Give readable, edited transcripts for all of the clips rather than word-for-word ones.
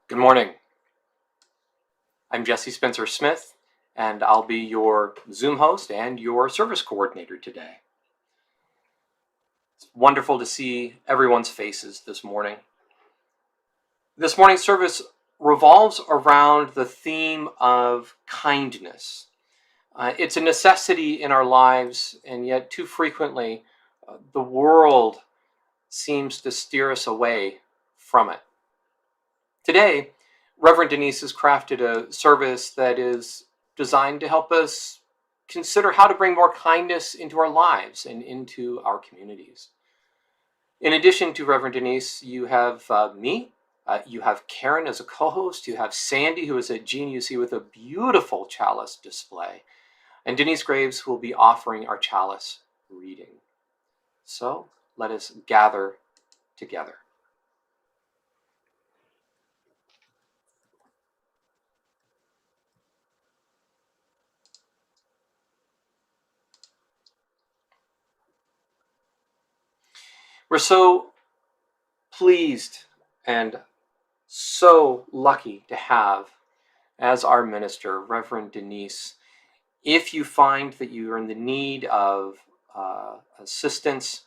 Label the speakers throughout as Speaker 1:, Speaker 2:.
Speaker 1: Good morning. I'm Jesse Spencer Smith, and I'll be your Zoom host and your service coordinator today. It's wonderful to see everyone's faces this morning. This morning's service revolves around the theme of kindness. It's a necessity in our lives, and yet too frequently, the world seems to steer us away from it. Today, Reverend Denise has crafted a service that is designed to help us consider how to bring more kindness into our lives and into our communities. In addition to Reverend Denise, you have me, you have Karen as a co-host, you have Sandy, who is at GNUC with a beautiful chalice display, and Denise Graves will be offering our chalice reading. So let us gather together. We're so pleased and so lucky to have as our minister, Reverend Denise. If you find that you are in the need of assistance,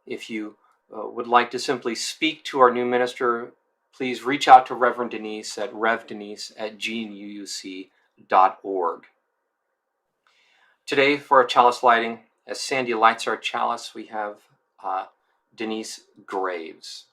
Speaker 1: if you would like to simply speak to our new minister, please reach out to Reverend Denise at revdenise@gnuuc.org. Today, for our chalice lighting, as Sandy lights our chalice, we have Denise Graves.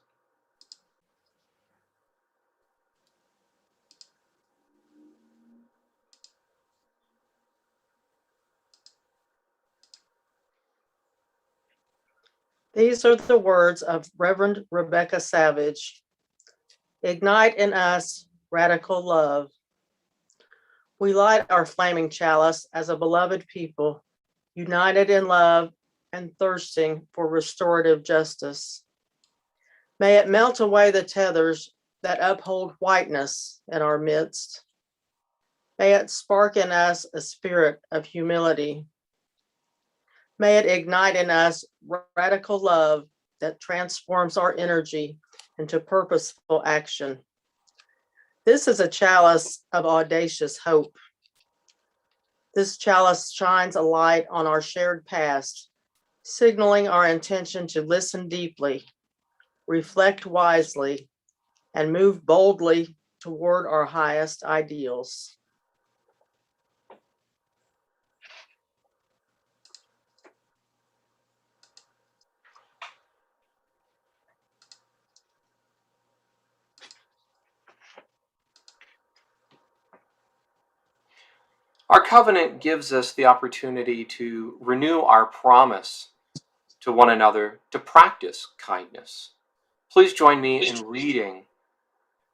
Speaker 2: These are the words of Reverend Rebecca Savage. Ignite in us radical love. We light our flaming chalice as a beloved people, united in love and thirsting for restorative justice. May it melt away the tethers that uphold whiteness in our midst. May it spark in us a spirit of humility. May it ignite in us radical love that transforms our energy into purposeful action. This is a chalice of audacious hope. This chalice shines a light on our shared past, signaling our intention to listen deeply, reflect wisely, and move boldly toward our highest ideals.
Speaker 1: Our covenant gives us the opportunity to renew our promise to one another to practice kindness. Please join me in reading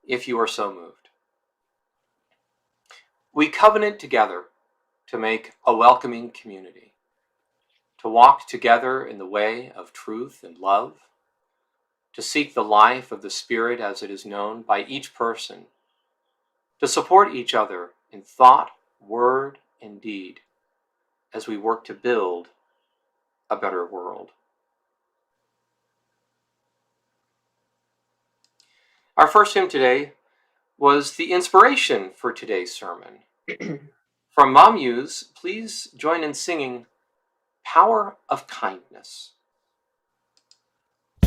Speaker 1: if you are so moved. We covenant together to make a welcoming community, to walk together in the way of truth and love, to seek the life of the Spirit as it is known by each person, to support each other in thought, word, and deed as we work to build a better world. Our first hymn today was the inspiration for today's sermon. From Mom Muse, please join in singing Power of Kindness.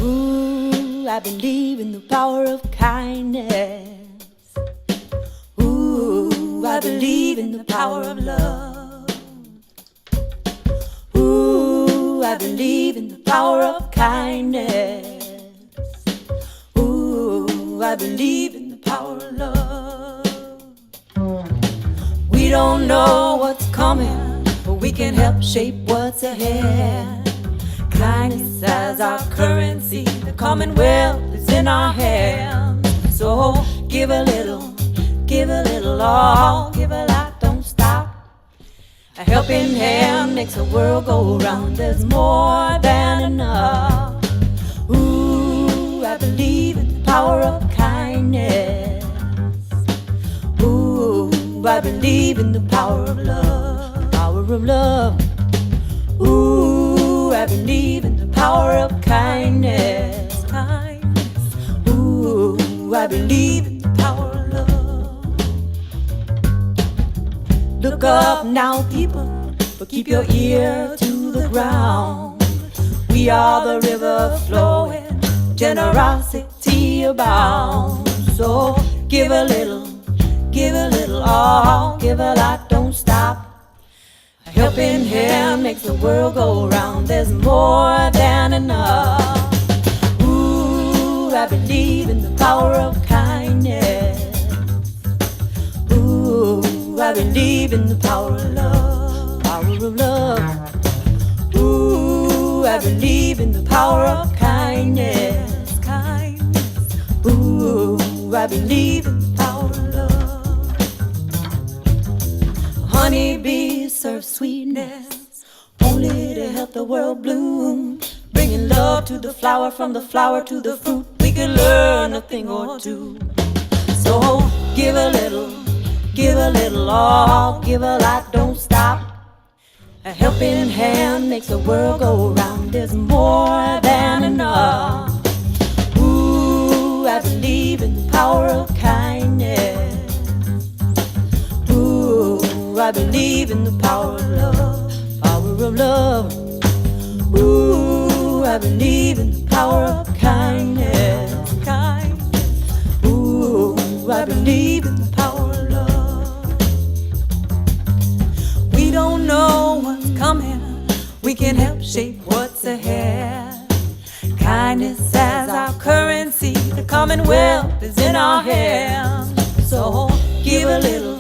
Speaker 3: Ooh, I believe in the power of kindness. Ooh, I believe in the power of love. Ooh, I believe in the power of kindness. Ooh, I believe in the power of love. We don't know what's coming, but we can help shape what's ahead. Kindness as our currency, the commonwealth is in our hands. So give a little all, give a lot, don't stop. A helping hand makes the world go round, there's more than enough. Ooh, I believe in the power of kindness. Ooh, I believe in the power of love, power of love. Ooh, I believe in the power of kindness, kindness. Ooh, I believe in the power Look up now, people, but keep your ear to the ground. We are the river flowing, generosity abound. So give a little, all, give a lot, don't stop. A helping hand makes the world go round. There's more than enough. Ooh, I believe in the power of kindness. Ooh, I believe in the power of love. Power of love. Ooh, I believe in the power of kindness. Kindness. Ooh, I believe in the power of love. Honeybees serve sweetness only to help the world bloom. Bringing love to the flower, from the flower to the fruit. We can learn a thing or two. So give a little, all, give a lot, don't stop. A helping hand makes the world go round. There's more than enough. Ooh, I believe in the power of kindness. Ooh, I believe in the power of love. Power of love. Ooh, I believe in the power of kindness. Kindness. Ooh, I believe in the power of love. We don't know what's coming. We can help shape what's ahead. Kindness as our currency. The commonwealth is in our hands. So give a little,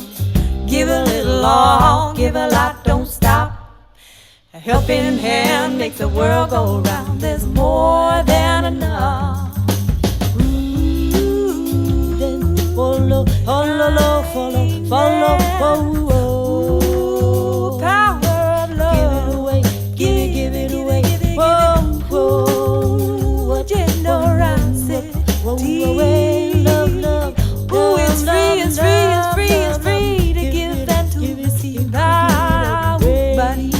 Speaker 3: all, give a lot, don't stop. A helping hand makes the world go round. There's more than enough. Ooh, then follow, follow, follow, follow, follow. Ooh, power of love. Give it away, whoa, whoa. Generosity. Love, love. Ooh, it's free, it's free, it's free, it's free to give and to receive. Body.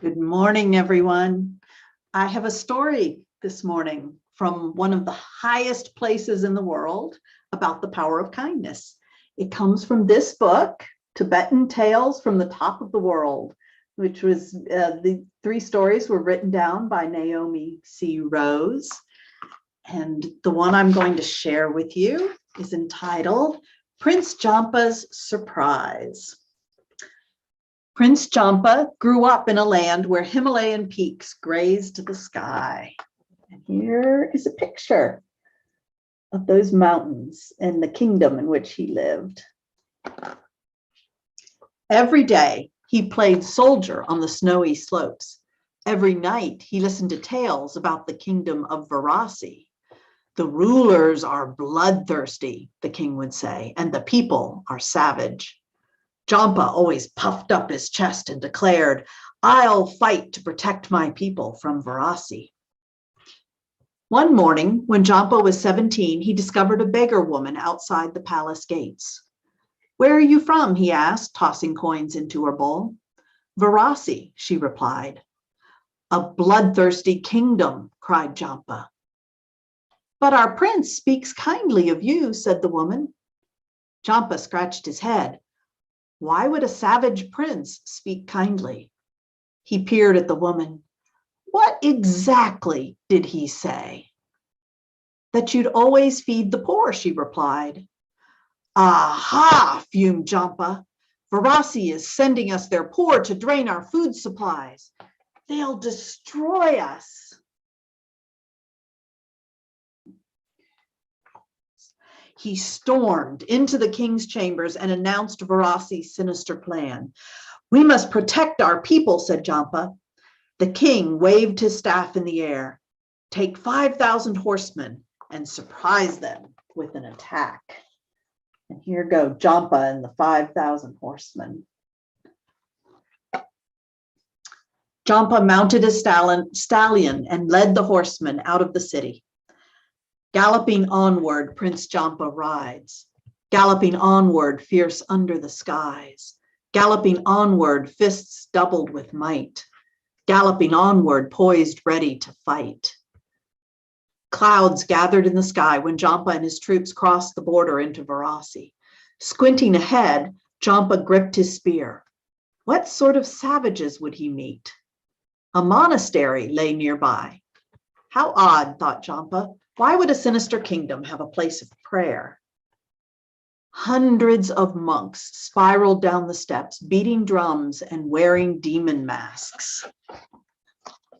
Speaker 4: Good morning, everyone. I have a story this morning from one of the highest places in the world about the power of kindness. It comes from this book, Tibetan Tales from the Top of the World, which was the 3 stories were written down by Naomi C. Rose. And the one I'm going to share with you is entitled Prince Jampa's Surprise. Prince Jampa grew up in a land where Himalayan peaks grazed the sky. And here is a picture of those mountains and the kingdom in which he lived. Every day, he played soldier on the snowy slopes. Every night, he listened to tales about the kingdom of Varasi. The rulers are bloodthirsty, the king would say, and the people are savage. Jampa always puffed up his chest and declared, "I'll fight to protect my people from Varasi." One morning, when Jampa was 17, he discovered a beggar woman outside the palace gates. "Where are you from?" he asked, tossing coins into her bowl. "Varasi," she replied. "A bloodthirsty kingdom," cried Jampa. "But our prince speaks kindly of you," said the woman. Jampa scratched his head. Why would a savage prince speak kindly? He peered at the woman. "What exactly did he say?" "That you'd always feed the poor," she replied. "Aha," fumed Jampa. "Varasi is sending us their poor to drain our food supplies. They'll destroy us." He stormed into the king's chambers and announced Varasi's sinister plan. "We must protect our people," said Jampa. The king waved his staff in the air. "Take 5,000 horsemen and surprise them with an attack." And here go Jampa and the 5,000 horsemen. Jampa mounted a stallion and led the horsemen out of the city. Galloping onward, Prince Jampa rides. Galloping onward, fierce under the skies. Galloping onward, fists doubled with might. Galloping onward, poised, ready to fight. Clouds gathered in the sky when Jampa and his troops crossed the border into Varasi. Squinting ahead, Jampa gripped his spear. What sort of savages would he meet? A monastery lay nearby. How odd, thought Jampa. Why would a sinister kingdom have a place of prayer? Hundreds of monks spiraled down the steps, beating drums and wearing demon masks.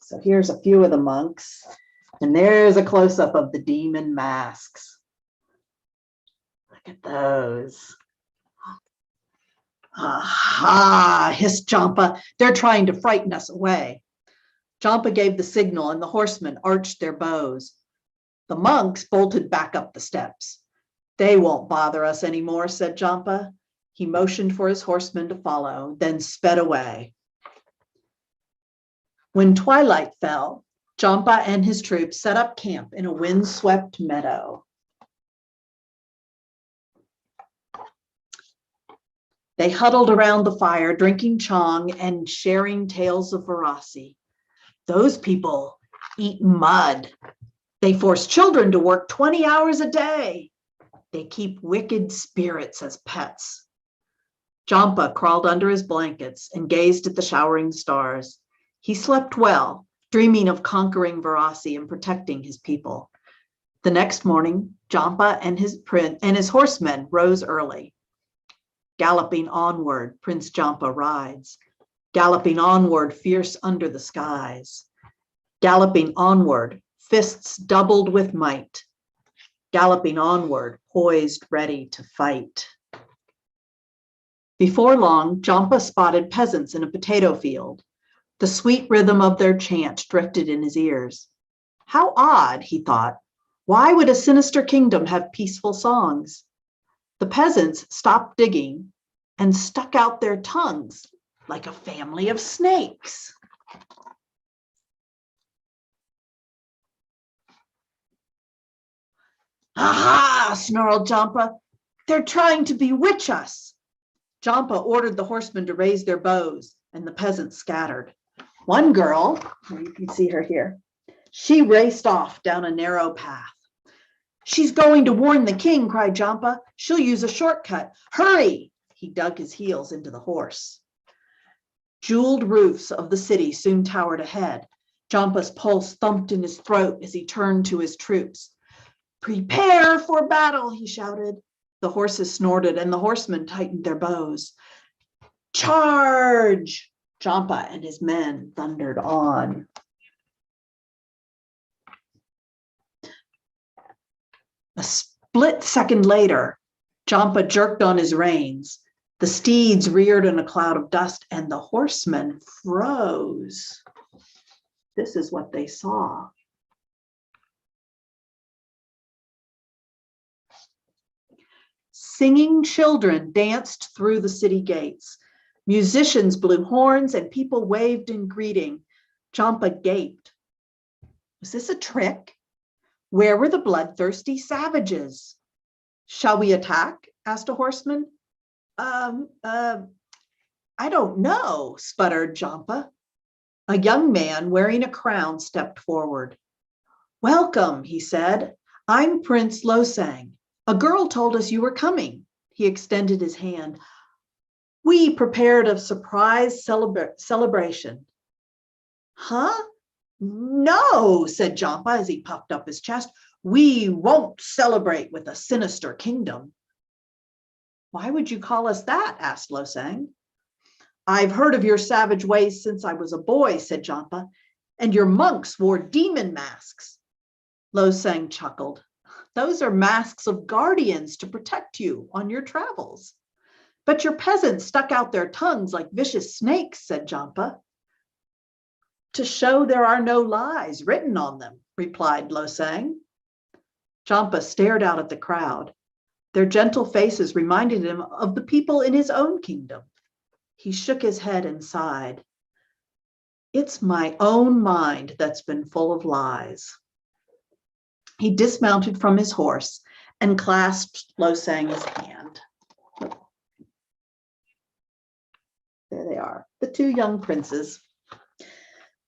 Speaker 4: So here's a few of the monks, and there's a close-up of the demon masks. Look at those. Aha, hissed Jampa. They're trying to frighten us away. Jampa gave the signal, and the horsemen arched their bows. The monks bolted back up the steps. They won't bother us anymore, said Jampa. He motioned for his horsemen to follow, then sped away. When twilight fell, Jampa and his troops set up camp in a windswept meadow. They huddled around the fire, drinking chang and sharing tales of Varasi. Those people eat mud. They force children to work 20 hours a day. They keep wicked spirits as pets. Jampa crawled under his blankets and gazed at the showering stars. He slept well, dreaming of conquering Varasi and protecting his people. The next morning, Jampa and his horsemen rose early. Galloping onward, Prince Jampa rides. Galloping onward, fierce under the skies. Galloping onward, fists doubled with might. Galloping onward, poised, ready to fight. Before long, Jampa spotted peasants in a potato field. The sweet rhythm of their chant drifted in his ears. How odd, he thought. Why would a sinister kingdom have peaceful songs? The peasants stopped digging and stuck out their tongues like a family of snakes. Aha, snarled Jampa. They're trying to bewitch us. Jampa ordered the horsemen to raise their bows, and the peasants scattered. One girl, you can see her here, she raced off down a narrow path. She's going to warn the king, cried Jampa. She'll use a shortcut. Hurry! He dug his heels into the horse. Jeweled roofs of the city soon towered ahead. Jampa's pulse thumped in his throat as he turned to his troops. Prepare for battle, he shouted. The horses snorted and the horsemen tightened their bows. Charge! Jampa and his men thundered on. A split second later, Jampa jerked on his reins. The steeds reared in a cloud of dust and the horsemen froze. This is what they saw. Singing children danced through the city gates. Musicians blew horns and people waved in greeting. Jampa gaped. Was this a trick? Where were the bloodthirsty savages? Shall we attack? Asked a horseman. I don't know, sputtered Jampa. A young man wearing a crown stepped forward. Welcome, he said. I'm Prince Losang. A girl told us you were coming. He extended his hand. We prepared a surprise celebration. Huh? No, said Jampa as he puffed up his chest. We won't celebrate with a sinister kingdom. Why would you call us that? Asked Losang. I've heard of your savage ways since I was a boy, said Jampa, and your monks wore demon masks. Losang chuckled. Those are masks of guardians to protect you on your travels. But your peasants stuck out their tongues like vicious snakes, said Jampa. To show there are no lies written on them, replied Losang. Jampa stared out at the crowd. Their gentle faces reminded him of the people in his own kingdom. He shook his head and sighed. It's my own mind that's been full of lies. He dismounted from his horse and clasped Losang's hand. are, the two young princes.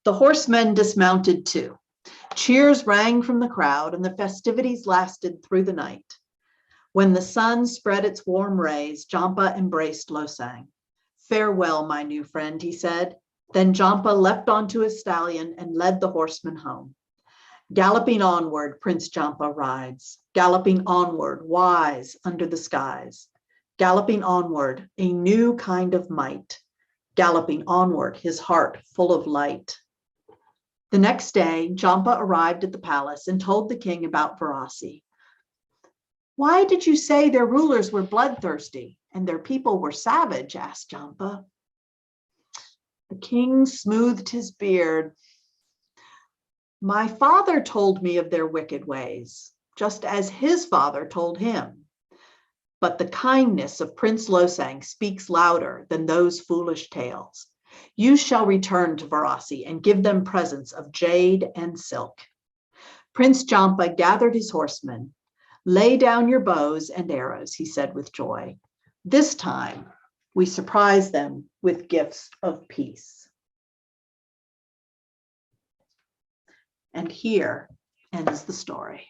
Speaker 4: The horsemen dismounted too. Cheers rang from the crowd, and the festivities lasted through the night. When the sun spread its warm rays, Jampa embraced Losang. "Farewell, my new friend," he said. Then Jampa leapt onto his stallion and led the horsemen home. Galloping onward, Prince Jampa rides, galloping onward, wise under the skies. Galloping onward, a new kind of might. Galloping onward, his heart full of light. The next day, Jampa arrived at the palace and told the king about Varasi. "Why did you say their rulers were bloodthirsty and their people were savage?" asked Jampa. The king smoothed his beard. "My father told me of their wicked ways, just as his father told him. But the kindness of Prince Losang speaks louder than those foolish tales. You shall return to Varasi and give them presents of jade and silk." Prince Jampa gathered his horsemen. "Lay down your bows and arrows," he said with joy. "This time we surprise them with gifts of peace." And here ends the story.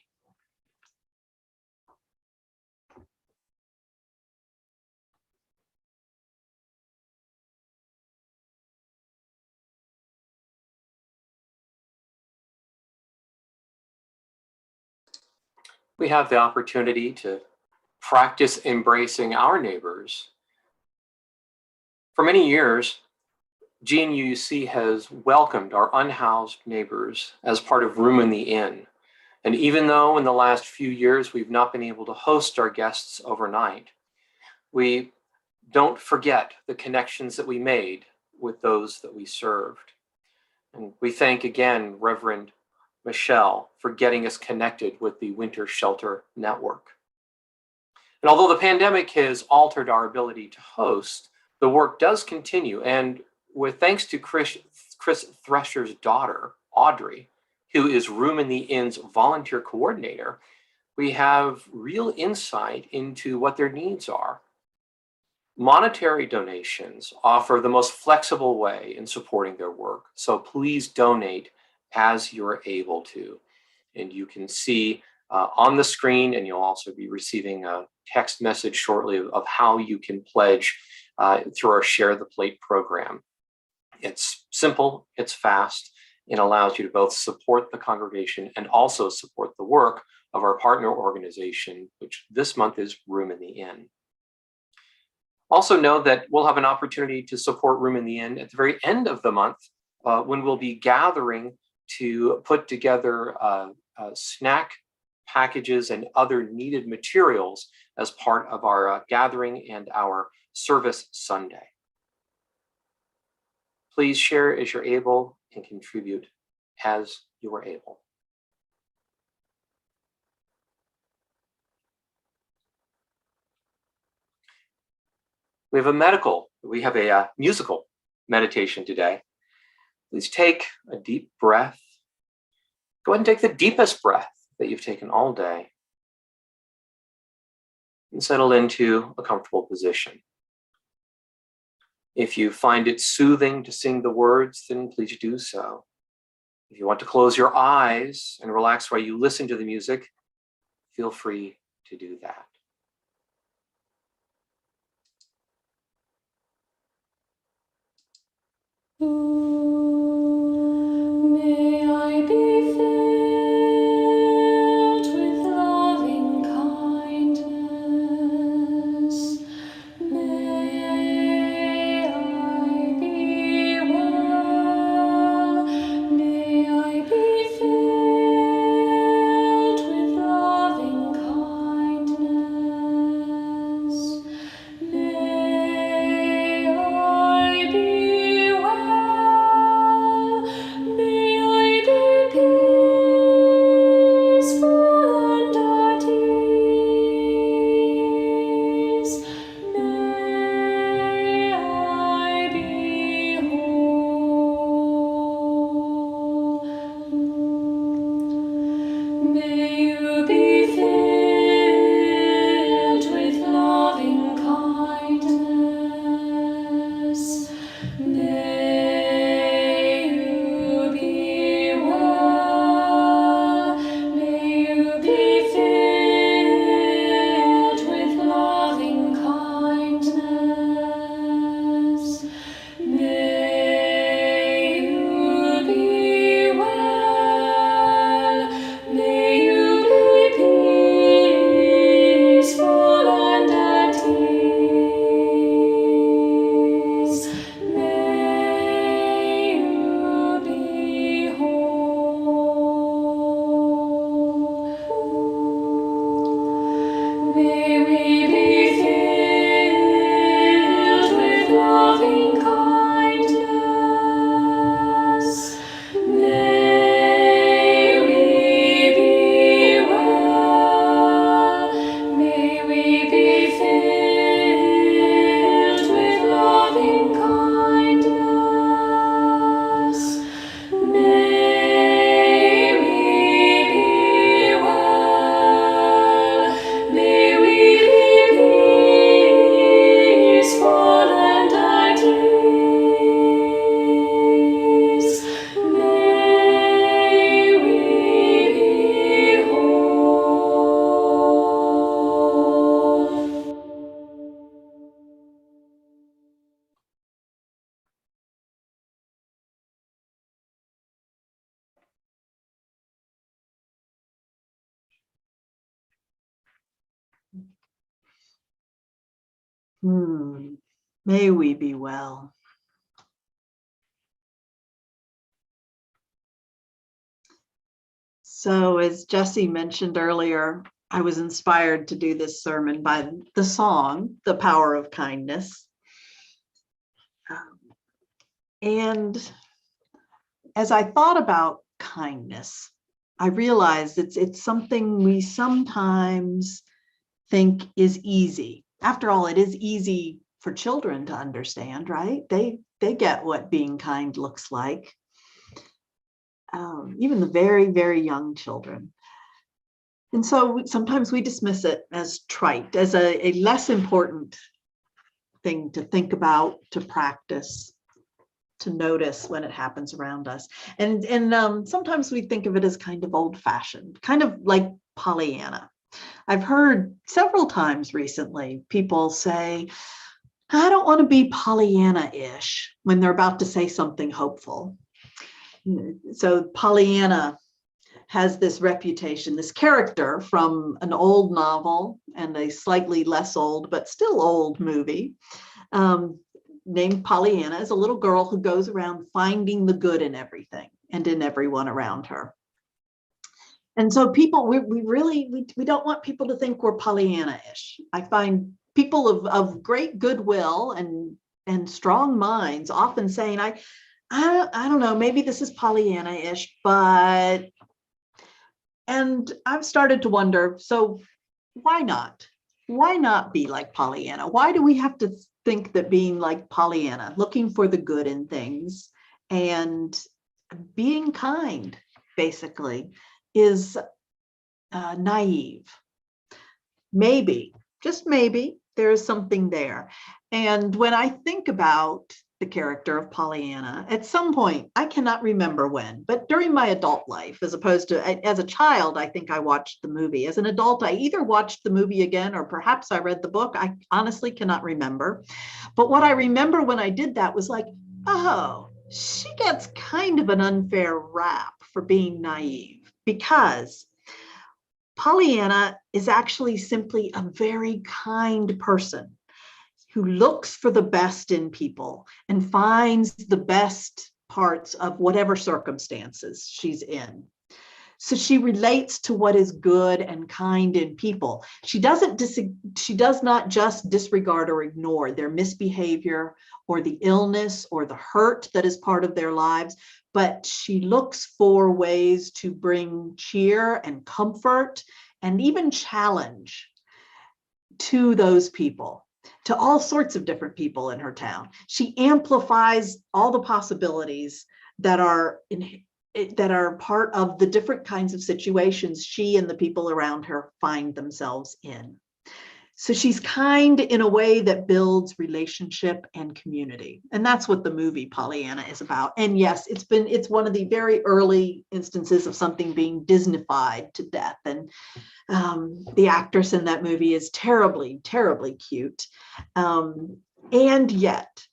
Speaker 1: We have the opportunity to practice embracing our neighbors. For many years, GNUC has welcomed our unhoused neighbors as part of Room in the Inn. And even though in the last few years we've not been able to host our guests overnight, we don't forget the connections that we made with those that we served. And we thank again Reverend Michelle for getting us connected with the Winter Shelter Network. And although the pandemic has altered our ability to host, the work does continue. And with thanks to Chris Thresher's daughter, Audrey, who is Room in the Inn's volunteer coordinator, we have real insight into what their needs are. Monetary donations offer the most flexible way in supporting their work. So please donate as you're able to. And you can see on the screen, and you'll also be receiving a text message shortly of how you can pledge through our Share the Plate program. It's simple, it's fast, and allows you to both support the congregation and also support the work of our partner organization, which this month is Room in the Inn. Also know that we'll have an opportunity to support Room in the Inn at the very end of the month when we'll be gathering to put together snack packages and other needed materials as part of our gathering and our service Sunday. Please share as you're able and contribute as you are able. We have a musical meditation today. Please take a deep breath. Go ahead and take the deepest breath that you've taken all day and settle into a comfortable position. If you find it soothing to sing the words, then please do so. If you want to close your eyes and relax while you listen to the music, feel free to do that.
Speaker 3: May I be filled with loving kindness. May I be well. May I be filled with loving kindness. May I be well.
Speaker 4: May we be well. So as Jesse mentioned earlier, I was inspired to do this sermon by the song, The Power of Kindness. And as I thought about kindness, I realized it's something we sometimes think is easy. After all, it is easy for children to understand, right? They get what being kind looks like. Even the very, very young children. And so sometimes we dismiss it as trite, as a less important thing to think about, to practice, to notice when it happens around us. And sometimes we think of it as kind of old-fashioned, kind of like Pollyanna. I've heard several times recently people say, I don't want to be Pollyanna-ish when they're about to say something hopeful. So Pollyanna has this reputation, this character from an old novel and a slightly less old, but still old movie, named Pollyanna, is a little girl who goes around finding the good in everything and in everyone around her. And so people, we don't want people to think we're Pollyanna-ish. I find people of great goodwill and strong minds often saying, I don't know, maybe this is Pollyanna-ish, but, and I've started to wonder, so why not? Why not be like Pollyanna? Why do we have to think that being like Pollyanna, looking for the good in things and being kind, basically, is naive? Maybe, just maybe, there is something there. And when I think about the character of Pollyanna, at some point, I cannot remember when, but during my adult life, as opposed to as a child, I think I watched the movie. As an adult, I either watched the movie again or perhaps I read the book. I honestly cannot remember. But what I remember when I did that was like, oh, she gets kind of an unfair rap for being naive, because Pollyanna is actually simply a very kind person who looks for the best in people and finds the best parts of whatever circumstances she's in. So she relates to what is good and kind in people. She does not just disregard or ignore their misbehavior or the illness or the hurt that is part of their lives, but she looks for ways to bring cheer and comfort and even challenge to those people, to all sorts of different people in her town. She amplifies all the possibilities that are part of the different kinds of situations she and the people around her find themselves in. So she's kind in a way that builds relationship and community. And that's what the movie Pollyanna is about. And yes, it's one of the very early instances of something being Disneyfied to death. And the actress in that movie is terribly, terribly cute. And yet,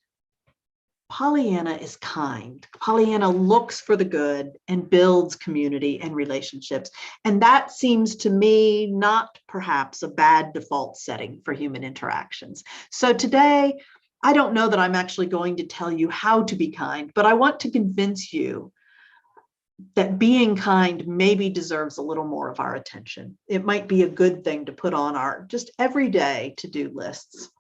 Speaker 4: Pollyanna is kind. Pollyanna looks for the good and builds community and relationships. And that seems to me not perhaps a bad default setting for human interactions. So today, I don't know that I'm actually going to tell you how to be kind, but I want to convince you that being kind maybe deserves a little more of our attention. It might be a good thing to put on our just everyday to-do lists.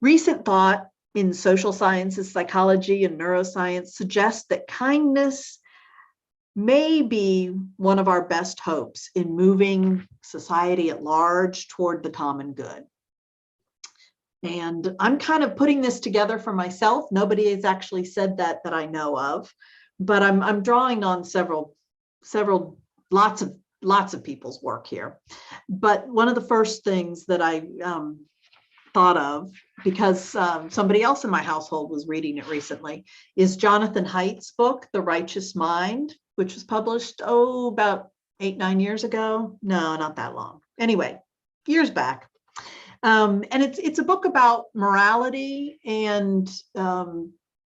Speaker 4: Recent thought in social sciences, psychology, and neuroscience suggests that kindness may be one of our best hopes in moving society at large toward the common good. And I'm kind of putting this together for myself. Nobody has actually said that I know of, but I'm drawing on lots of people's work here. But one of the first things that I thought of, because somebody else in my household was reading it recently, is Jonathan Haidt's book, The Righteous Mind, which was published, about 8-9 years ago. No, not that long. Anyway, years back. And it's a book about morality and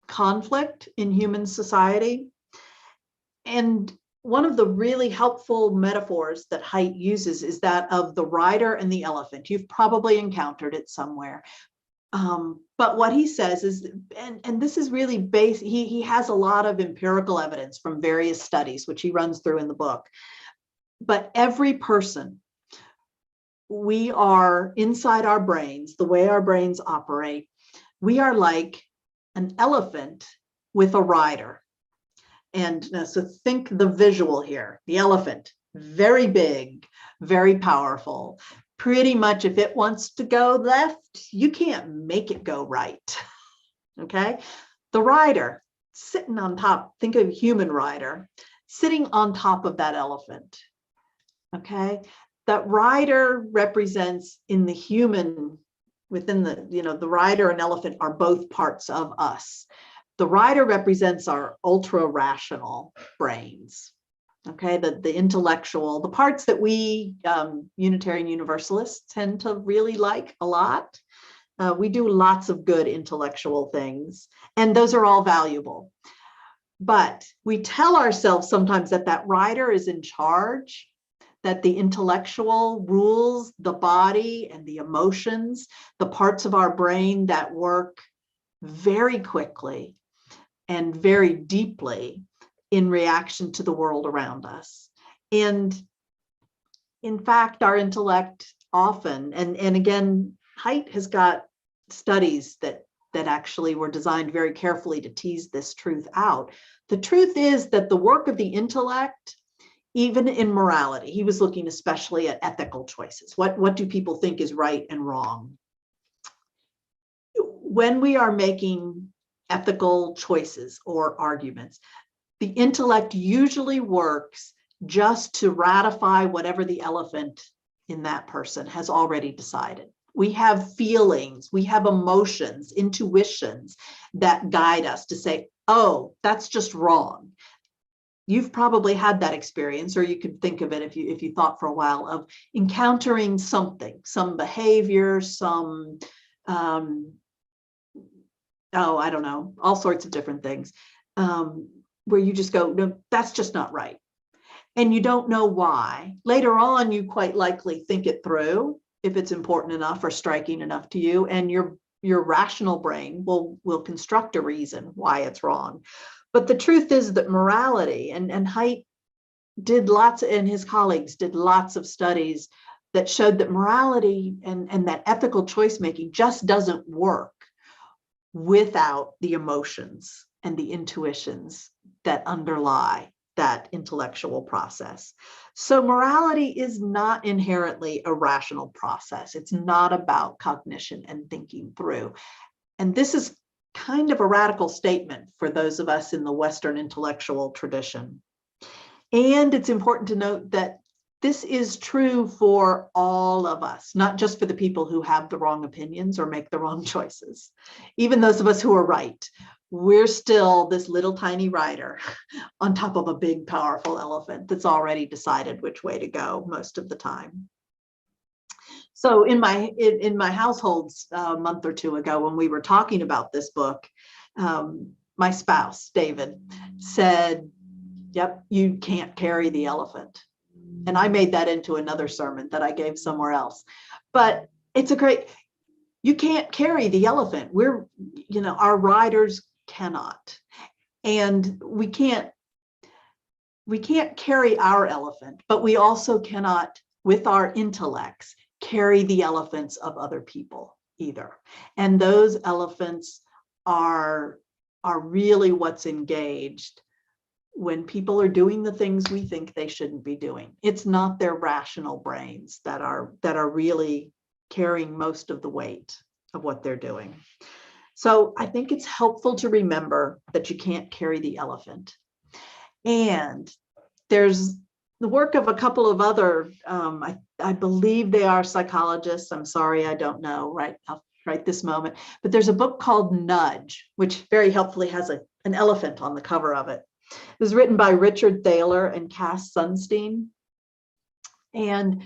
Speaker 4: conflict in human society. And one of the really helpful metaphors that Haidt uses is that of the rider and the elephant. You've probably encountered it somewhere. But what he says is, and this is really based, he has a lot of empirical evidence from various studies, which he runs through in the book. But every person, we are inside our brains, the way our brains operate, we are like an elephant with a rider. And so think the visual here, the elephant, very big, very powerful. Pretty much if it wants to go left, you can't make it go right. Okay. The rider sitting on top, think of a human rider sitting on top of that elephant. Okay. That rider represents in the human, within the, the rider and elephant are both parts of us. The rider represents our ultra rational brains. Okay, the intellectual, the parts that we Unitarian Universalists tend to really like a lot. We do lots of good intellectual things, and those are all valuable. But we tell ourselves sometimes that that rider is in charge, that the intellectual rules the body and the emotions, the parts of our brain that work very quickly and very deeply in reaction to the world around us. And in fact, our intellect often, and again, Haidt has got studies that actually were designed very carefully to tease this truth out. The truth is that the work of the intellect, even in morality, he was looking especially at ethical choices. What do people think is right and wrong? When we are making ethical choices or arguments, the intellect usually works just to ratify whatever the elephant in that person has already decided. We have feelings, we have emotions, intuitions that guide us to say, oh, that's just wrong. You've probably had that experience, or you could think of it if you thought for a while, of encountering something, some behavior, some, I don't know, all sorts of different things. Where you just go, no, that's just not right. And you don't know why. Later on, you quite likely think it through if it's important enough or striking enough to you, and your rational brain will construct a reason why it's wrong. But the truth is that morality, and Haidt did lots, and his colleagues did lots of studies that showed that morality and that ethical choice making just doesn't work without the emotions and the intuitions that underlie that intellectual process. So morality is not inherently a rational process. It's not about cognition and thinking through. And this is kind of a radical statement for those of us in the Western intellectual tradition. And it's important to note that this is true for all of us, not just for the people who have the wrong opinions or make the wrong choices. Even those of us who are right, we're still this little tiny rider on top of a big, powerful elephant that's already decided which way to go most of the time. So in my households a month or two ago, when we were talking about this book, my spouse, David, said, yep, you can't carry the elephant. And I made that into another sermon that I gave somewhere else. But it's you can't carry the elephant. Our riders cannot. And we can't carry our elephant, but we also cannot, with our intellects, carry the elephants of other people either. And those elephants are really what's engaged when people are doing the things we think they shouldn't be doing. It's not their rational brains that are really carrying most of the weight of what they're doing. So I think it's helpful to remember that you can't carry the elephant. And there's the work of a couple of other, I believe they are psychologists. I'm sorry, I don't know right this moment. But there's a book called Nudge, which very helpfully has an elephant on the cover of it. It was written by Richard Thaler and Cass Sunstein. And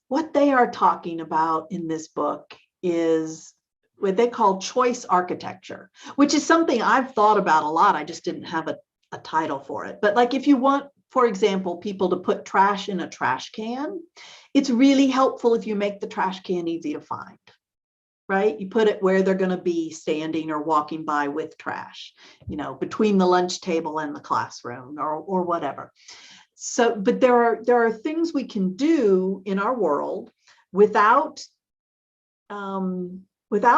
Speaker 4: what they are talking about in this book is what they call choice architecture, which is something I've thought about a lot. I just didn't have a title for it. But like if you want, for example, people to put trash in a trash can, it's really helpful if you make the trash can easy to find, right? You put it where they're going to be standing or walking by with trash, between the lunch table and the classroom or whatever. So, but there are things we can do in our world without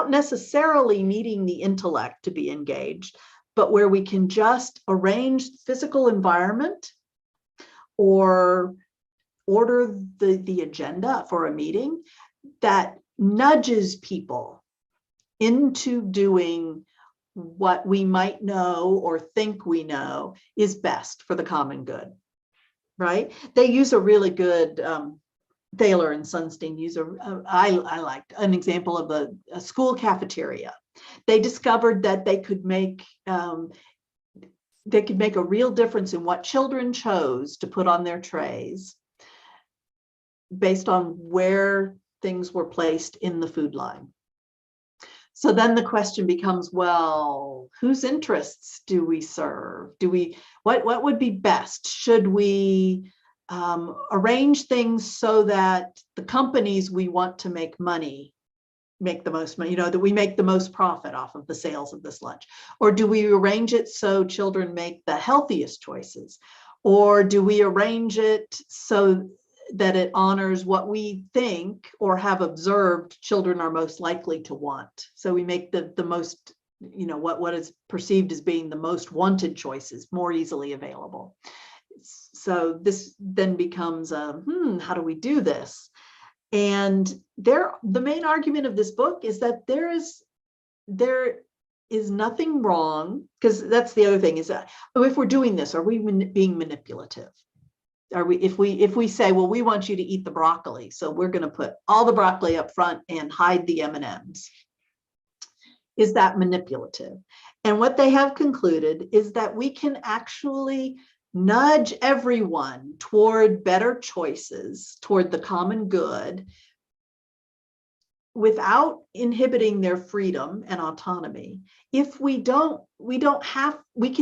Speaker 4: necessarily needing the intellect to be engaged, but where we can just arrange physical environment or order the agenda for a meeting that nudges people into doing what we might know or think we know is best for the common good, right? They use a really good, Thaler and Sunstein use I liked an example of a school cafeteria. They discovered that they could make a real difference in what children chose to put on their trays based on where things were placed in the food line. So then the question becomes, well, whose interests do we serve? What would be best? Should we arrange things so that the companies we want to make money make the most money, that we make the most profit off of the sales of this lunch? Or do we arrange it so children make the healthiest choices? Or do we arrange it so that it honors what we think or have observed children are most likely to want? So we make the most, what is perceived as being the most wanted choices more easily available. So this then becomes how do we do this? And the main argument of this book is that there is nothing wrong, because that's the other thing, is that if we're doing this, are we being manipulative? Are we, if we say, well, we want you to eat the broccoli, so we're going to put all the broccoli up front and hide the M&Ms. Is that manipulative? And what they have concluded is that we can actually nudge everyone toward better choices, toward the common good, without inhibiting their freedom and autonomy. If we can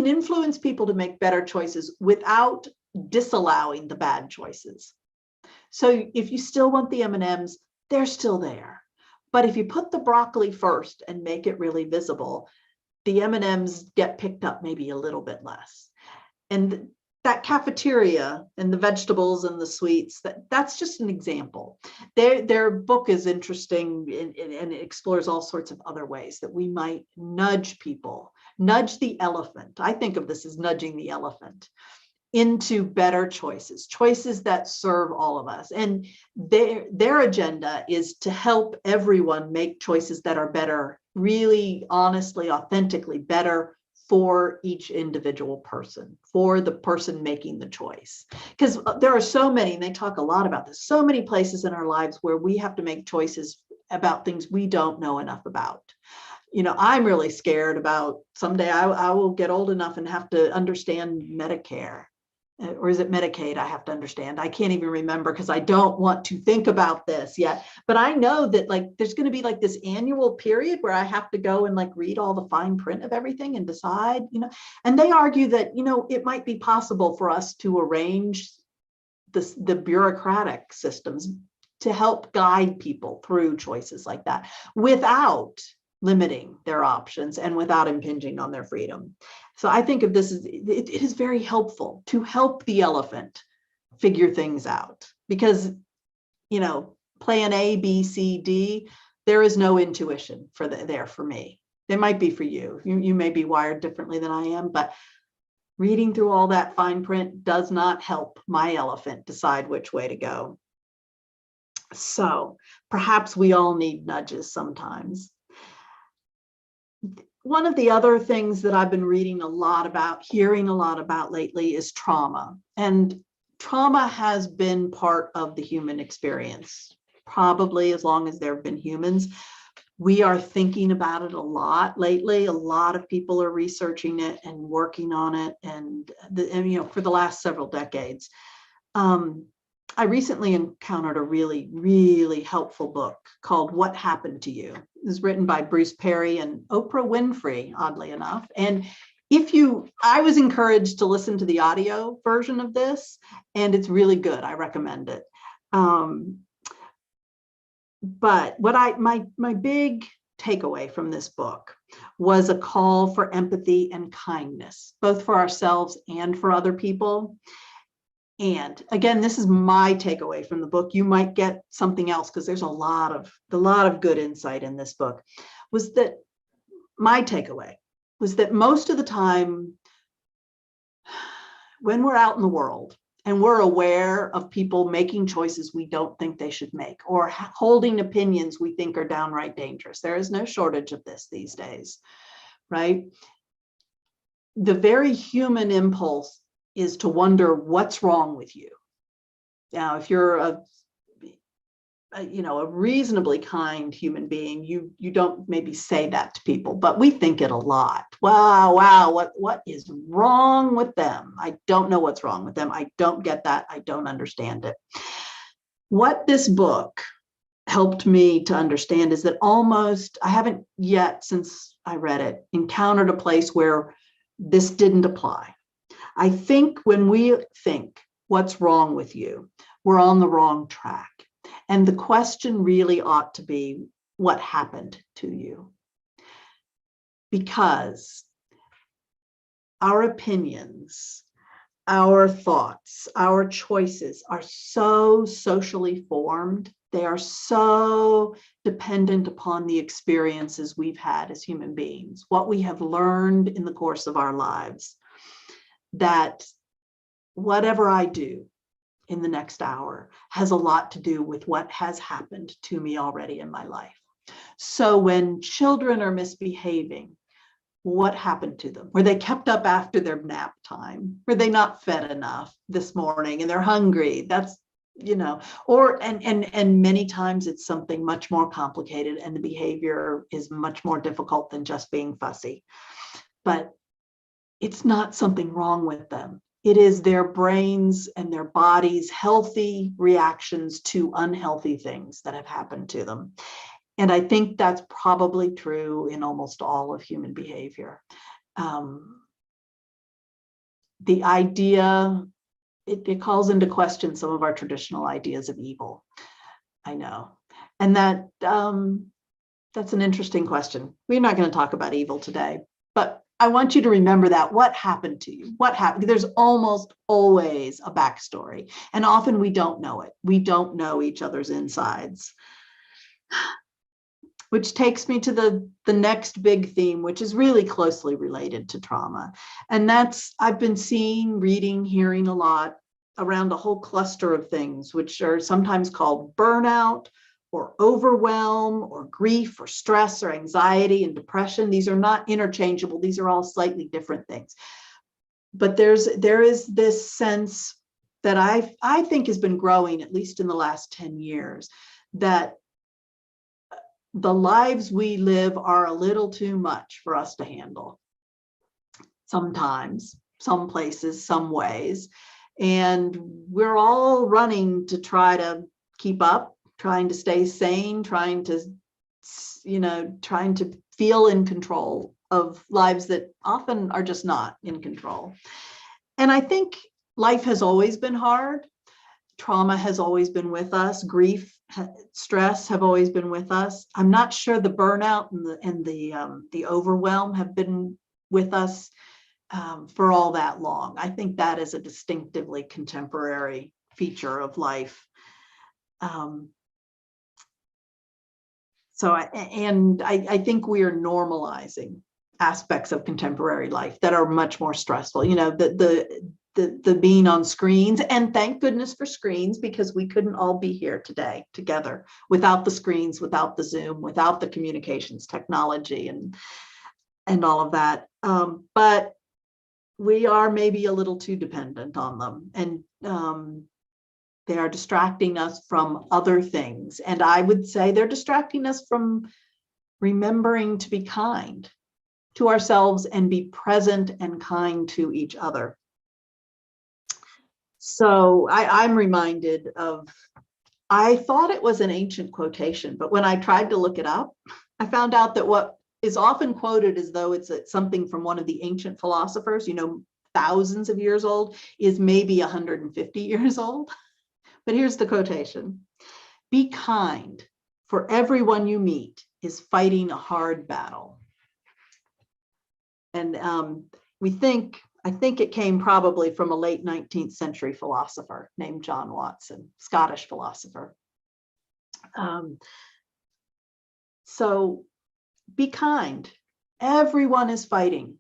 Speaker 4: influence people to make better choices without disallowing the bad choices. So if you still want the M&Ms, they're still there. But if you put the broccoli first and make it really visible, the M&Ms get picked up maybe a little bit less. And that cafeteria and the vegetables and the sweets, that's just an example. Their book is interesting and it explores all sorts of other ways that we might nudge people, nudge the elephant. I think of this as nudging the elephant into better choices that serve all of us. And their agenda is to help everyone make choices that are better, really, honestly, authentically better for each individual person, for the person making the choice. Because there are so many, and they talk a lot about this, so many places in our lives where we have to make choices about things we don't know enough about. I'm really scared about someday I will get old enough and have to understand Medicare. Or is it Medicaid? I have to understand. I can't even remember because I don't want to think about this yet. But I know that there's going to be this annual period where I have to go and read all the fine print of everything and decide, and they argue that, it might be possible for us to arrange the bureaucratic systems to help guide people through choices like that without limiting their options and without impinging on their freedom. So I think of this as it is very helpful to help the elephant figure things out, because, plan A, B, C, D, there is no intuition there for me. There might be for you. You may be wired differently than I am, but reading through all that fine print does not help my elephant decide which way to go. So perhaps we all need nudges sometimes. One of the other things that I've been reading a lot about, hearing a lot about lately is trauma. And trauma has been part of the human experience, probably as long as there have been humans. We are thinking about it a lot lately. A lot of people are researching it and working on it, and for the last several decades. I recently encountered a really, really helpful book called What Happened to You. It was written by Bruce Perry and Oprah Winfrey, oddly enough. And I was encouraged to listen to the audio version of this, and it's really good. I recommend it. But what my big takeaway from this book was a call for empathy and kindness, both for ourselves and for other people. And again, this is my takeaway from the book. You might get something else because there's a lot of good insight in this book. Was that my takeaway was that most of the time when we're out in the world and we're aware of people making choices we don't think they should make, or holding opinions we think are downright dangerous. There is no shortage of this these days, right? The very human impulse is to wonder what's wrong with you. Now, if you're a reasonably kind human being, you don't maybe say that to people, but we think it a lot. Wow, what is wrong with them? I don't know what's wrong with them. I don't get that. I don't understand it. What this book helped me to understand is that I haven't yet, since I read it, encountered a place where this didn't apply. I think when we think what's wrong with you, we're on the wrong track. And the question really ought to be, what happened to you? Because our opinions, our thoughts, our choices are so socially formed. They are so dependent upon the experiences we've had as human beings, what we have learned in the course of our lives, that whatever I do in the next hour has a lot to do with what has happened to me already in my life. So when children are misbehaving, what happened to them? Were they kept up after their nap time? Were they not fed enough this morning and they're hungry? That's, and many times it's something much more complicated and the behavior is much more difficult than just being fussy. But it's not something wrong with them. It is their brains and their bodies' healthy reactions to unhealthy things that have happened to them. And I think that's probably true in almost all of human behavior. The idea, it calls into question some of our traditional ideas of evil. I know. And that's an interesting question. We're not going to talk about evil today, but I want you to remember that. What happened to you? What happened? There's almost always a backstory, and often we don't know it. We don't know each other's insides. Which takes me to the next big theme, which is really closely related to trauma. And that's, I've been seeing, reading, hearing a lot around a whole cluster of things, which are sometimes called burnout, or overwhelm, or grief, or stress, or anxiety and depression. These are not interchangeable. These are all slightly different things. But there is this sense that I think has been growing, at least in the last 10 years, that the lives we live are a little too much for us to handle. Sometimes, some places, some ways. And we're all running to try to keep up, trying to stay sane, trying to feel in control of lives that often are just not in control. And I think life has always been hard. Trauma has always been with us. Grief, stress have always been with us. I'm not sure the burnout and the overwhelm have been with us for all that long. I think that is a distinctively contemporary feature of life. I think we are normalizing aspects of contemporary life that are much more stressful. The being on screens, and thank goodness for screens, because we couldn't all be here today together without the screens, without the Zoom, without the communications technology and all of that. But we are maybe a little too dependent on them, and they are distracting us from other things. And I would say they're distracting us from remembering to be kind to ourselves and be present and kind to each other. So I'm reminded of, I thought it was an ancient quotation, but when I tried to look it up, I found out that what is often quoted as though it's something from one of the ancient philosophers, thousands of years old, is maybe 150 years old. But here's the quotation: "Be kind, for everyone you meet is fighting a hard battle. And I think it came probably from a late 19th century philosopher named John Watson, Scottish philosopher. So be kind. Everyone is fighting.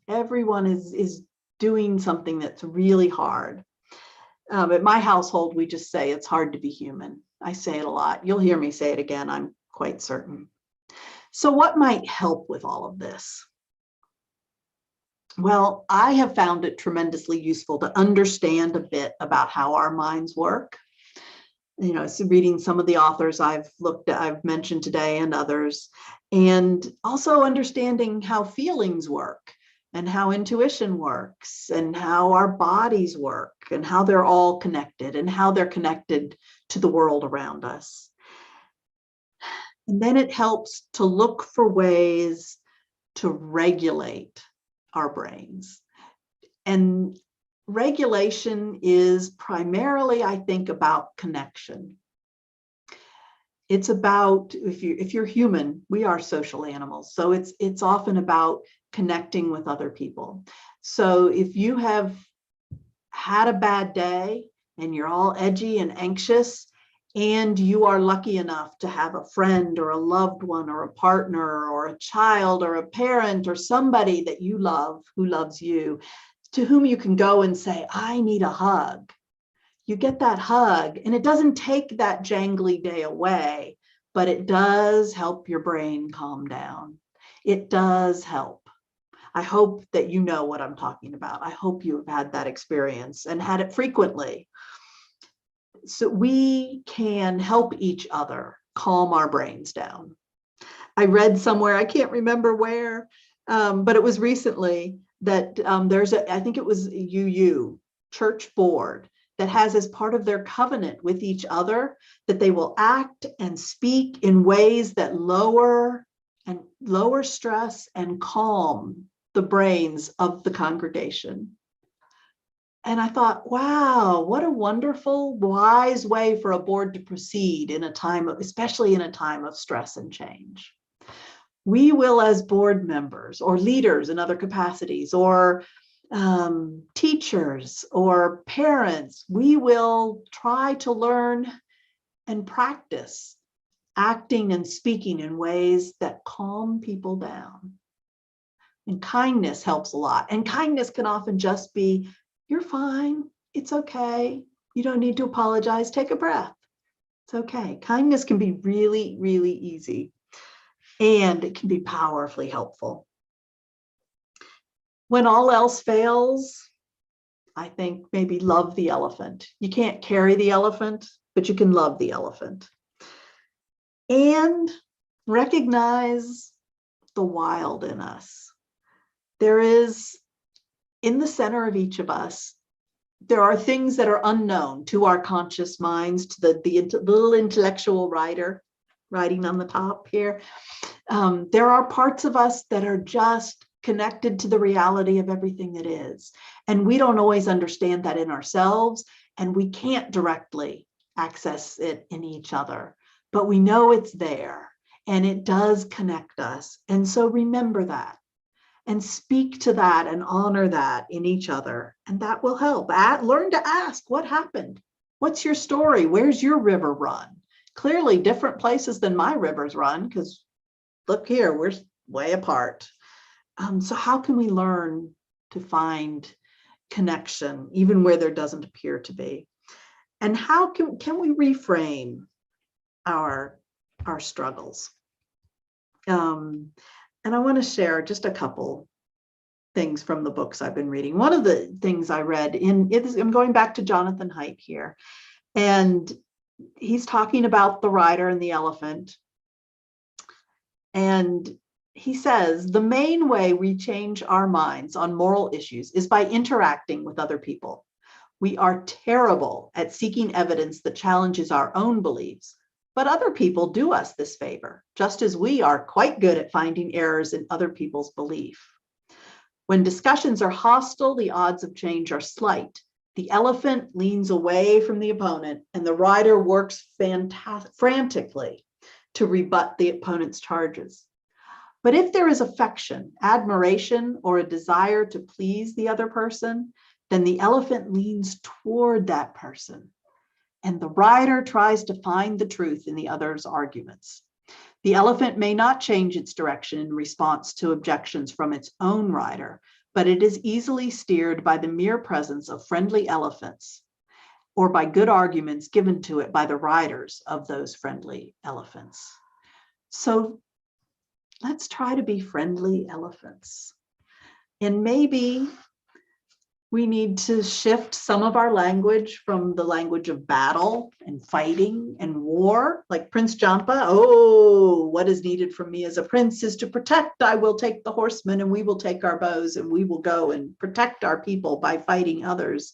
Speaker 4: Everyone is doing something that's really hard. At my household, we just say it's hard to be human. I say it a lot. You'll hear me say it again, I'm quite certain. So what might help with all of this? Well, I have found it tremendously useful to understand a bit about how our minds work. You know, so reading some of the authors I've mentioned today and others, and also understanding how feelings work and how intuition works and how our bodies work and how they're all connected and how they're connected to the world around us. And then it helps to look for ways to regulate our brains. And regulation is primarily, I think, about connection. It's about, if you're human, we are social animals. So it's often about connecting with other people. So if you have had a bad day and you're all edgy and anxious, and you are lucky enough to have a friend or a loved one or a partner or a child or a parent or somebody that you love who loves you, to whom you can go and say, I need a hug. You get that hug, and it doesn't take that jangly day away, but it does help your brain calm down. It does help. I hope that you know what I'm talking about. I hope you have had that experience and had it frequently. So we can help each other calm our brains down. I read somewhere, I can't remember where, but it was recently that there's I think it was UU, church board, that has as part of their covenant with each other that they will act and speak in ways that lower stress and calm the brains of the congregation. And I thought, wow, what a wonderful, wise way for a board to proceed in a time of, especially in a time of stress and change. We will, as board members or leaders in other capacities, or teachers or parents, we will try to learn and practice acting and speaking in ways that calm people down. And kindness helps a lot. And kindness can often just be, you're fine, it's okay, you don't need to apologize, take a breath, it's okay. Kindness can be really, really easy, and it can be powerfully helpful. When all else fails, I think maybe love the elephant. You can't carry the elephant, but you can love the elephant. And recognize the wild in us. There is, in the center of each of us, there are things that are unknown to our conscious minds, to the little intellectual writer writing on the top here. There are parts of us that are just connected to the reality of everything that is. And we don't always understand that in ourselves, and we can't directly access it in each other, but we know it's there and it does connect us. And so remember that and speak to that and honor that in each other. And that will help. Learn to ask, what happened? What's your story? Where's your river run? Clearly different places than my rivers run, because look here, we're way apart. So how can we learn to find connection even where there doesn't appear to be? And how can we reframe our struggles? And I want to share just a couple things from the books I've been reading. One of the things I read I'm going back to Jonathan Haidt here, and he's talking about the rider and the elephant. And he says, the main way we change our minds on moral issues is by interacting with other people. We are terrible at seeking evidence that challenges our own beliefs, but other people do us this favor, just as we are quite good at finding errors in other people's belief. When discussions are hostile, the odds of change are slight. The elephant leans away from the opponent, and the rider works frantically to rebut the opponent's charges. But if there is affection, admiration, or a desire to please the other person, then the elephant leans toward that person, and the rider tries to find the truth in the other's arguments. The elephant may not change its direction in response to objections from its own rider, but it is easily steered by the mere presence of friendly elephants or by good arguments given to it by the riders of those friendly elephants. So let's try to be friendly elephants. And maybe we need to shift some of our language from the language of battle and fighting and war, like Prince Jampa. Oh, what is needed from me as a prince is to protect. I will take the horsemen and we will take our bows and we will go and protect our people by fighting others.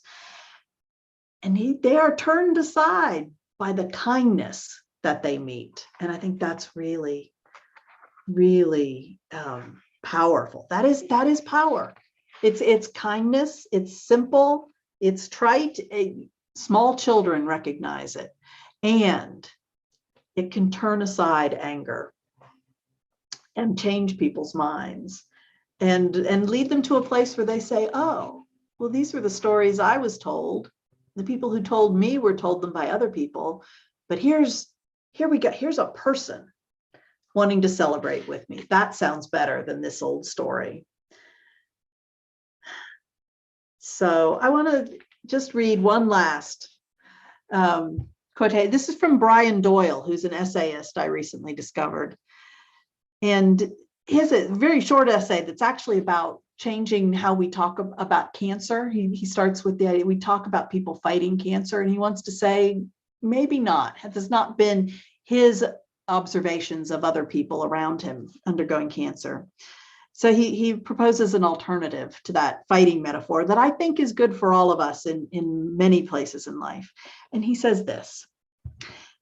Speaker 4: And they are turned aside by the kindness that they meet. And I think that's really, really powerful. That is power. It's kindness, it's simple, it's trite. Small children recognize it, and it can turn aside anger and change people's minds and lead them to a place where they say, oh, well, these were the stories I was told. The people who told me were told them by other people, but here's a person wanting to celebrate with me. That sounds better than this old story. So I want to just read one last quote. This is from Brian Doyle, who's an essayist I recently discovered. And he has a very short essay that's actually about changing how we talk about cancer. He starts with the idea we talk about people fighting cancer, and he wants to say, maybe not. It has not been his observations of other people around him undergoing cancer. So he proposes an alternative to that fighting metaphor that I think is good for all of us in many places in life. And he says this: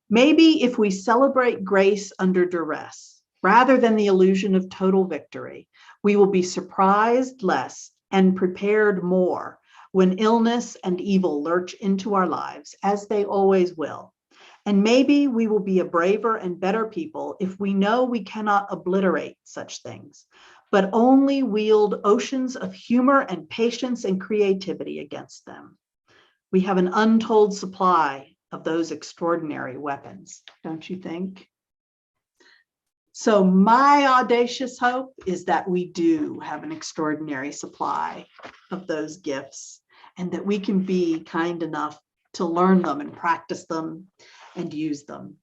Speaker 4: maybe if we celebrate grace under duress, rather than the illusion of total victory, we will be surprised less and prepared more when illness and evil lurch into our lives, as they always will. And maybe we will be a braver and better people if we know we cannot obliterate such things, but only wield oceans of humor and patience and creativity against them. We have an untold supply of those extraordinary weapons, don't you think? So my audacious hope is that we do have an extraordinary supply of those gifts, and that we can be kind enough to learn them and practice them and use them.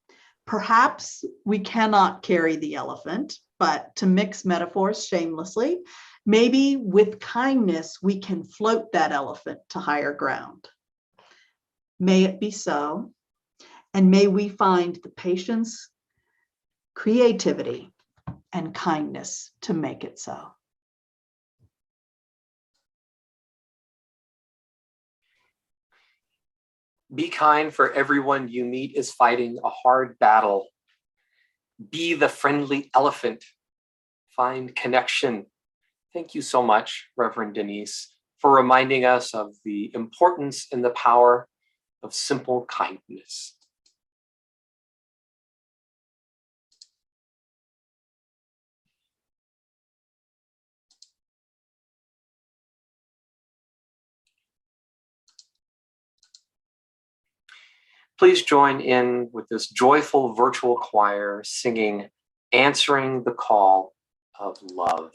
Speaker 4: Perhaps we cannot carry the elephant, but to mix metaphors shamelessly, maybe with kindness, we can float that elephant to higher ground. May it be so, and may we find the patience, creativity, and kindness to make it so.
Speaker 1: Be kind, for everyone you meet is fighting a hard battle. Be the friendly elephant. Find connection. Thank you so much, Reverend Denise, for reminding us of the importance and the power of simple kindness. Please join in with this joyful virtual choir singing Answering the Call of Love.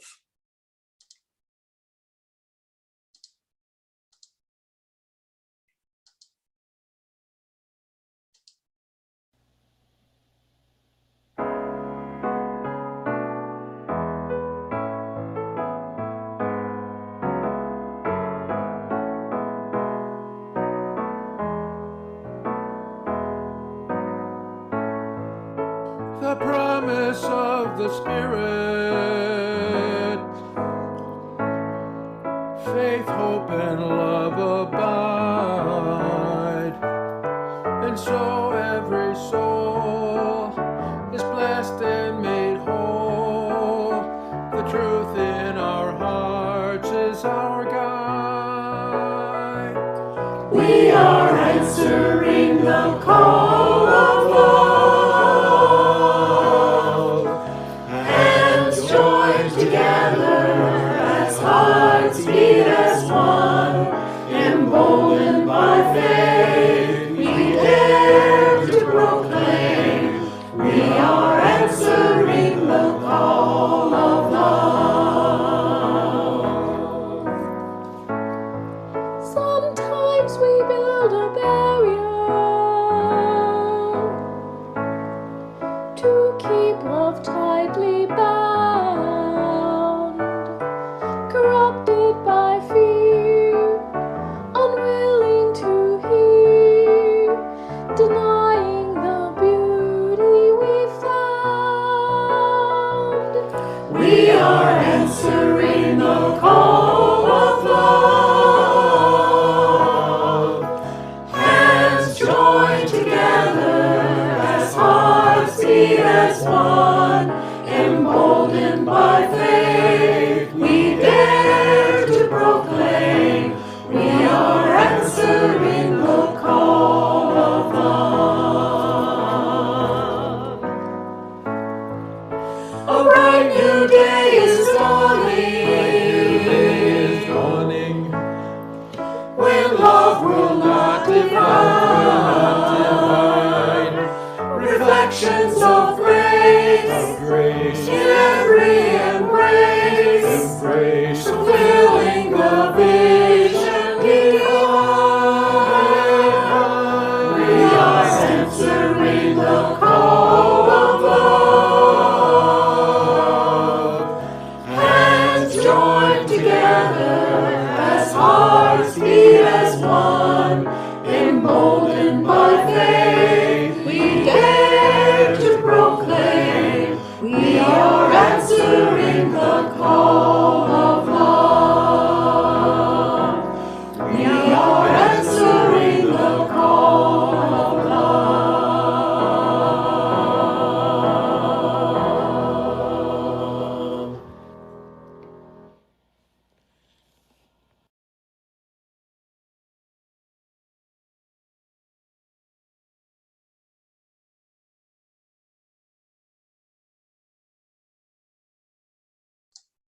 Speaker 5: The promise of the Spirit, faith, hope, and love abide, and so every soul is blessed and made whole. The truth in our hearts is our guide. We are answering the call of love.
Speaker 3: answering the call of love. Hands joined together as hearts beat as one, emboldened by faith, we dare to proclaim we are answering the call of love. A bright new day is dawning, when love will not divide. Reflections of grace in every embrace, fulfilling the vision behind. We are answering the call of love. Hands joined together as hearts beat as one, emboldened by faith, we dare to proclaim we are answering the call of love. We are answering the call of love.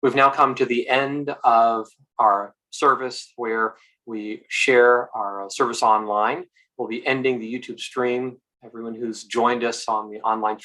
Speaker 1: We've now come to the end of our service where we share our service online. We'll be ending the YouTube stream. Everyone who's joined us on the online stream